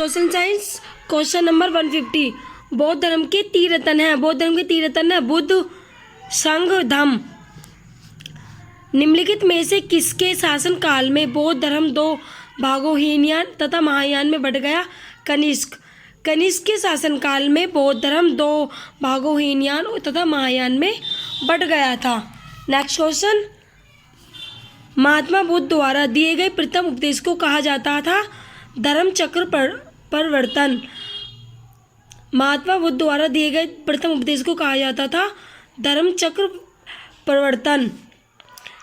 Social science question number 150। बौद्ध धर्म के तीन रत्न हैं। बौद्ध धर्म के तीन रत्न हैं बुद्ध, संघ, धम्म। निम्नलिखित में से किसके शासन काल में बौद्ध धर्म दो भागों हीनयान तथा महायान में बट गया? कनिष्क। कनिष्क के शासन काल में बौद्ध धर्म दो भागों हीनयान तथा महायान में बट गया था। नेक्स्ट क्वेश्चन, महात्मा बुद्ध द्वारा दिए गए प्रथम उपदेश को कहा जाता था धर्म चक्र परिवर्तन। महात्मा बुद्ध द्वारा दिए गए प्रथम उपदेश को कहा जाता था धर्म चक्र परिवर्तन।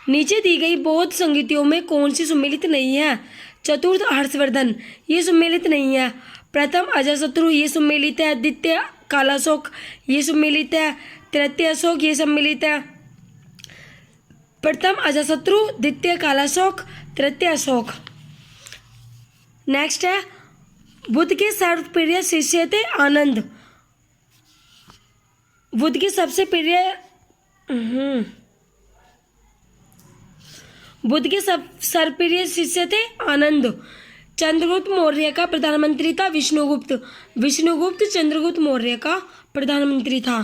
नीचे दी गई बौद्ध संगीतियों में कौन सी सम्मिलित नहीं है? चतुर्थ हर्षवर्धन, ये सम्मिलित नहीं है। प्रथम अजातशत्रु, ये सम्मिलित है। द्वितीय कालाशोक, ये सम्मिलित है। तृतीय अशोक, ये सम्मिलित है। प्रथम अजातशत्रु, द्वितीय कालाशोक, तृतीय अशोक। नेक्स्ट है, बुद्ध के सर्वप्रिय शिष्य थे आनंद। बुद्ध के सबसे प्रिय बुद्ध के सर्वप्रिय शिष्य थे आनंद। चंद्रगुप्त मौर्य का प्रधानमंत्री था विष्णुगुप्त। विष्णुगुप्त चंद्रगुप्त मौर्य का प्रधानमंत्री था।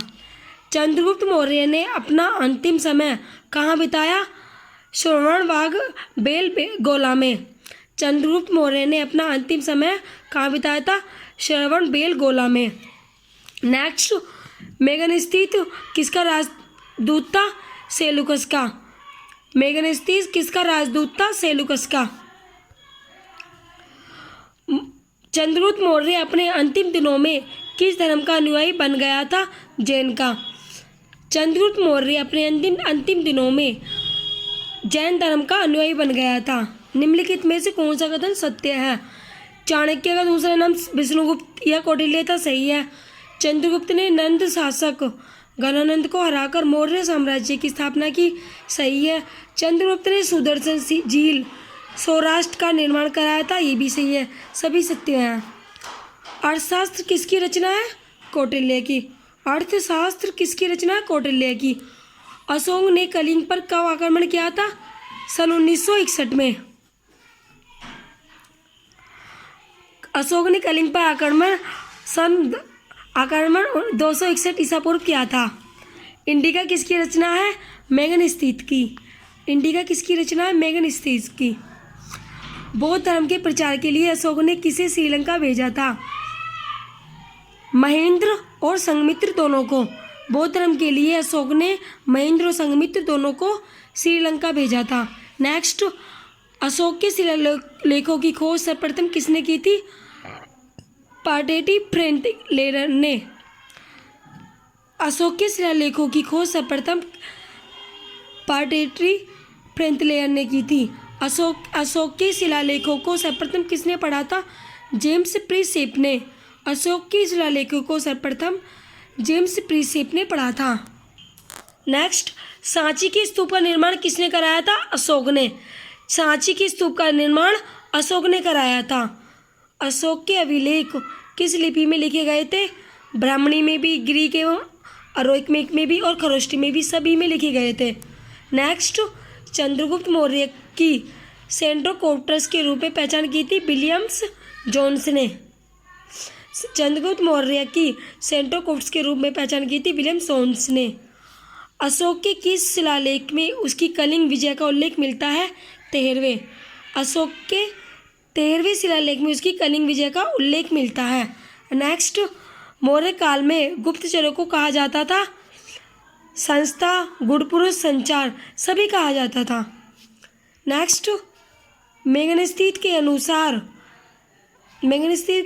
चंद्रगुप्त मौर्य ने अपना अंतिम समय कहाँ बिताया? श्रवणबाग बेलगोला में। चंद्रगुप्त मौर्य ने अपना अंतिम समय कहाँ बिताया था? श्रवणबेलगोला में। नेक्स्ट, मेगनस्तीत किसका राजदूत था? सेलुकस का। मेगनस्तीत किसका राजदूत था? सेलुकस का। चंद्रगुप्त मौर्य अपने अंतिम दिनों में किस धर्म का अनुयायी बन गया था? जैन का। चंद्रगुप्त मौर्य अपने अंतिम दिनों में जैन धर्म का अनुयायी बन गया था। निम्नलिखित में से कौन सा कथन सत्य है? चाणक्य का दूसरा नाम विष्णुगुप्त या कौटिल्य था, सही है। चंद्रगुप्त ने नंद शासक गणानंद को हराकर मौर्य साम्राज्य की स्थापना की, सही है। चंद्रगुप्त ने सुदर्शन झील सौराष्ट्र का निर्माण कराया था, ये भी सही है। सभी सत्य हैं। अर्थशास्त्र किसकी रचना है? कौटिल्य की। अर्थशास्त्र किसकी रचना है? कौटिल्य की। अशोक ने कलिंग पर कब आक्रमण किया था? सन 1961 में। अशोक ने कलिंग पर आक्रमण 261 ईसा पूर्व किया था। इंडिका किसकी रचना है? मेगनस्तीत की। इंडिका किसकी रचना है? मेगनस्तीत की। बौद्ध धर्म के प्रचार के लिए अशोक ने किसे श्रीलंका भेजा था? महेंद्र और संघमित्र दोनों को। बौद्ध धर्म के लिए अशोक ने महेंद्र और संघमित्र दोनों को श्रीलंका भेजा था। नेक्स्ट, अशोक के शिलालेखों की खोज सर्वप्रथम किसने की थी? पार्टेटी फ्रेंटलेर ने। अशोक के शिलालेखों की खोज सर्वप्रथम पार्टेटी फ्रेंटलेर ने की थी। अशोक के शिलालेखों को सर्वप्रथम किसने पढ़ा था? जेम्स प्रीसेप ने। अशोक के शिलालेखों को सर्वप्रथम जेम्स प्रीसेप ने पढ़ा था। नेक्स्ट, सांची के स्तूप का निर्माण किसने कराया था? अशोक ने। सांची के स्तूप का निर्माण अशोक ने कराया था। अशोक के अभिलेख किस लिपि में लिखे गए थे? ब्राह्मणी में भी, ग्रीक एवं अरोइक में भी और खरोष्टी में भी, सभी में लिखे गए थे। नेक्स्ट, चंद्रगुप्त मौर्य की सेंट्रोकोप्टर्स के रूप में पहचान की थी विलियम्स जोन्स ने। चंद्रगुप्त मौर्य की सेंट्रोकोप्टर्स के रूप में पहचान की थी विलियम्स जोन्स ने। अशोक के किस शिलालेख में उसकी कलिंग विजय का उल्लेख मिलता है? 13वें। अशोक के 13वें शिलालेख में उसकी कलिंग विजय का उल्लेख मिलता है। नेक्स्ट, मौर्य काल में गुप्तचरों को कहा जाता था संस्था, गुणपुरुष, संचार, सभी कहा जाता था। नेक्स्ट, मेगनस्तीत के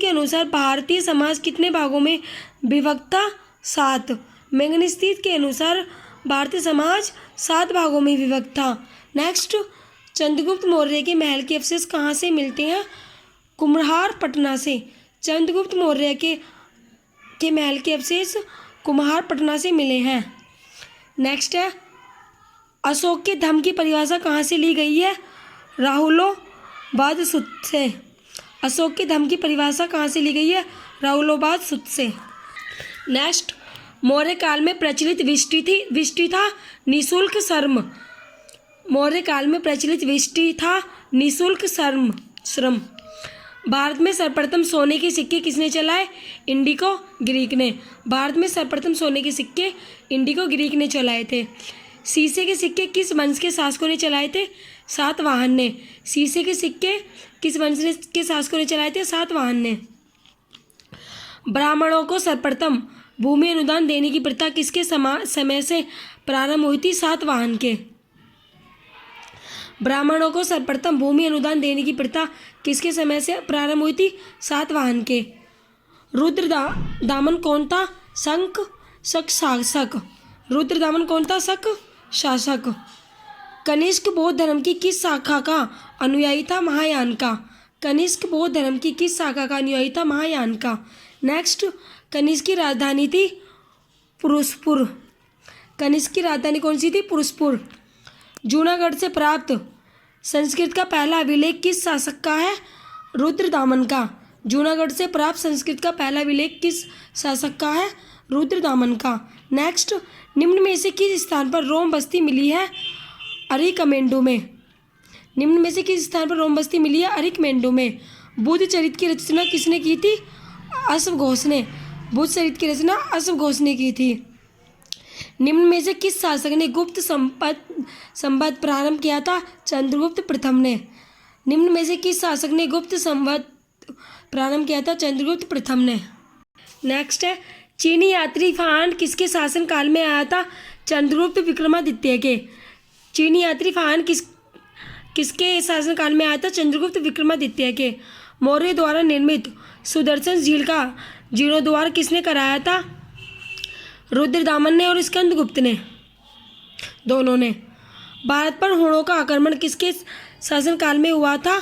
अनुसार भारतीय समाज कितने भागों में विभक्त था? 7। मेगनस्तीत के अनुसार भारतीय समाज 7 भागों में विभक्त था। नेक्स्ट, चंद्रगुप्त मौर्य के महल के अवशेष कहाँ से मिलते हैं? कुम्हार पटना से। चंद्रगुप्त मौर्य के महल के अवशेष कुम्हार पटना से मिले हैं। नेक्स्ट है, अशोक के धम्म की परिभाषा कहाँ से ली गई है? राहुलोवाद सूत्र से। अशोक के धम्म की परिभाषा कहाँ से ली गई है? राहुलोवाद सूत्र से। नेक्स्ट, मौर्य काल में प्रचलित विष्टि था निःशुल्क श्रम। मौर्य काल में प्रचलित विष्टि था निःशुल्क श्रम। भारत में सर्वप्रथम सोने के सिक्के किसने चलाए? इंडिको ग्रीक ने। भारत में सर्वप्रथम सोने के सिक्के इंडिको ग्रीक ने चलाए थे। शीशे के सिक्के किस वंश के शासकों ने चलाए थे? सातवाहन ने। शीशे के सिक्के किस वंश के शासकों ने चलाए थे? सातवाहन ने। ब्राह्मणों को सर्वप्रथम भूमि अनुदान देने की प्रथा किसके समय से प्रारंभ हुई थी? सातवाहन के। ब्राह्मणों को सर्वप्रथम भूमि अनुदान देने की प्रथा किसके समय से प्रारंभ हुई थी? सातवाहन के। रुद्र दामन कौन था? शक शासक। रुद्र दामन कौन था? शक शासक। कनिष्क बौद्ध धर्म की किस शाखा का अनुयायी था? महायान का। कनिष्क बौद्ध धर्म की किस शाखा का अनुयायी था? महायान का। नेक्स्ट, कनिष्क की राजधानी थी पुरुषपुर। कनिष्क की राजधानी कौन सी थी? पुरुषपुर। जूनागढ़ से प्राप्त संस्कृत का पहला अभिलेख किस शासक का है? रुद्रदामन का। जूनागढ़ से प्राप्त संस्कृत का पहला अभिलेख किस शासक का है? रुद्रदामन का। नेक्स्ट, निम्न में से किस स्थान पर रोम बस्ती मिली है? अरिकमेंडू में। निम्न में से किस स्थान पर रोम बस्ती मिली है? अरिकमेंडू में। बुद्ध चरित्र की रचना किसने की थी? अश्वघोष ने। बुद्ध चरित्र की रचना अश्वघोष ने की थी। निम्न में से किस शासक ने गुप्त संवत प्रारंभ किया था? चंद्रगुप्त प्रथम ने। निम्न में से किस शासक ने गुप्त संवत प्रारंभ किया था? चंद्रगुप्त प्रथम ने। नेक्स्ट है, चीनी यात्री फान किसके शासन काल में आया था? चंद्रगुप्त विक्रमादित्य के। चीनी यात्री फान किसके शासन काल में आया था? चंद्रगुप्त विक्रमादित्य के। मौर्य द्वारा निर्मित सुदर्शन झील का जीर्णोद्धार किसने कराया था? रुद्रदामन ने और स्कंदगुप्त ने, दोनों ने। भारत पर हुणों का आक्रमण किसके शासनकाल में हुआ था?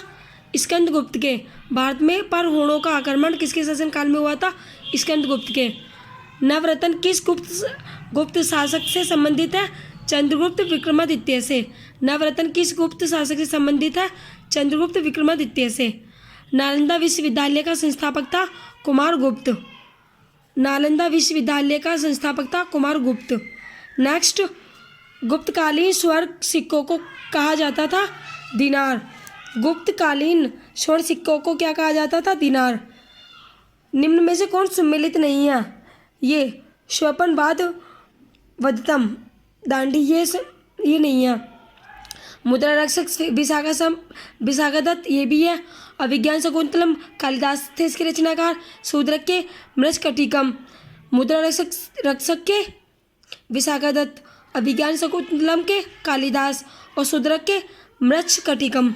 स्कंदगुप्त के। भारत में पर हुणों का आक्रमण किसके शासनकाल में हुआ था? स्कंदगुप्त के। नवरत्न किस गुप्त शासक से संबंधित है? चंद्रगुप्त विक्रमादित्य से। नवरत्न किस गुप्त शासक से संबंधित है? चंद्रगुप्त विक्रमादित्य से। नालंदा विश्वविद्यालय का संस्थापक था कुमारगुप्त। नालंदा विश्वविद्यालय का संस्थापक था कुमारगुप्त। नेक्स्ट, गुप्तकालीन स्वर्ण सिक्कों को कहा जाता था? दिनार। गुप्तकालीन स्वर्ण सिक्कों को क्या कहा जाता था? दिनार। निम्न में से कौन सम्मिलित नहीं है? ये स्वपनवाद, वदतम, दांडी, ये नहीं है। मुद्रा रक्षक विशाखा दत्त, ये भी है। अभिज्ञान शकुंतलम, कालिदास थे इसके रचनाकार। शूद्रक के मृच्छकटिकम। मुद्रा रक्षक के विशाखा दत्त, अभिज्ञान शकुंतलम के कालिदास और शूद्रक के मृच्छकटिकम।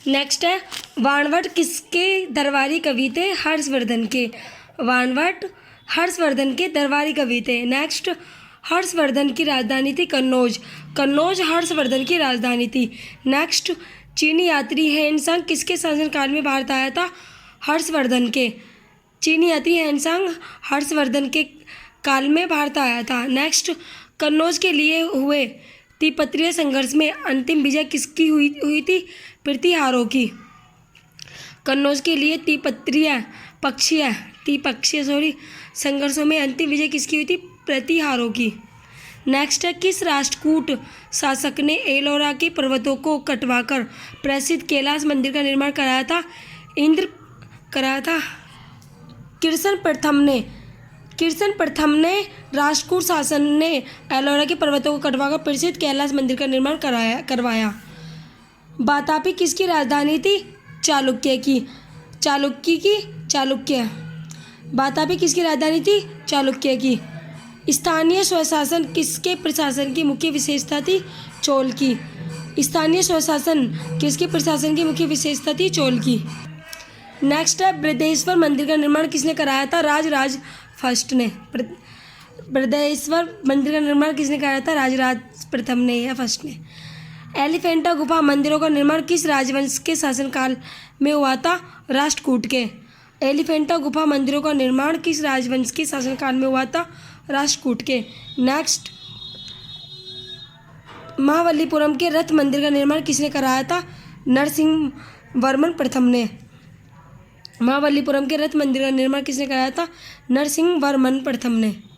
नेक्स्ट है, वाणवट किसके दरबारी कवि थे? हर्षवर्धन के। वाणवट हर्षवर्धन के दरबारी कवि थे। नेक्स्ट, हर्षवर्धन की राजधानी थी कन्नौज। कन्नौज हर्षवर्धन की राजधानी थी। नेक्स्ट, चीनी यात्री हेनसांग किसके शासनकाल में भारत आया था? हर्षवर्धन के। चीनी यात्री हेनसांग हर्षवर्धन के काल में भारत आया था। नेक्स्ट, कन्नौज के लिए हुए तिपत्रीय संघर्ष में अंतिम विजय किसकी हुई थी? प्रतिहारों की। कन्नौज के लिए त्रिपक्षीय संघर्षों में अंतिम विजय किसकी हुई थी? प्रतिहारों की। नेक्स्ट है, किस राष्ट्रकूट शासक ने एलोरा के पर्वतों को कटवाकर प्रसिद्ध कैलाश मंदिर का निर्माण कराया था? कराया था किर्सन प्रथम ने राष्ट्रकूट शासन ने एलोरा के पर्वतों को कटवाकर प्रसिद्ध कैलाश मंदिर का निर्माण करवाया। वातापी किसकी राजधानी थी? चालुक्य। वातापी किसकी राजधानी थी? चालुक्य की। स्थानीय स्वशासन किसके प्रशासन की मुख्य विशेषता थी? चोल की। स्थानीय स्वशासन किसके प्रशासन की मुख्य विशेषता थी? चोल की। नेक्स्ट है, बृहदेश्वर मंदिर का निर्माण किसने कराया था? राजराज फर्स्ट ने। बृहदेश्वर मंदिर का निर्माण किसने कराया था? राजराज प्रथम ने या फर्स्ट ने। एलिफेंटा गुफा मंदिरों का निर्माण किस राजवंश के शासनकाल में हुआ था? राष्ट्रकूट के। एलिफेंटा गुफा मंदिरों का निर्माण किस राजवंश के शासनकाल में हुआ था? राष्ट्रकूट के। नेक्स्ट, महाबलीपुरम के रथ मंदिर का निर्माण किसने कराया था? नरसिंहवर्मन प्रथम ने। महाबलीपुरम के रथ मंदिर का निर्माण किसने कराया था? नरसिंहवर्मन प्रथम ने।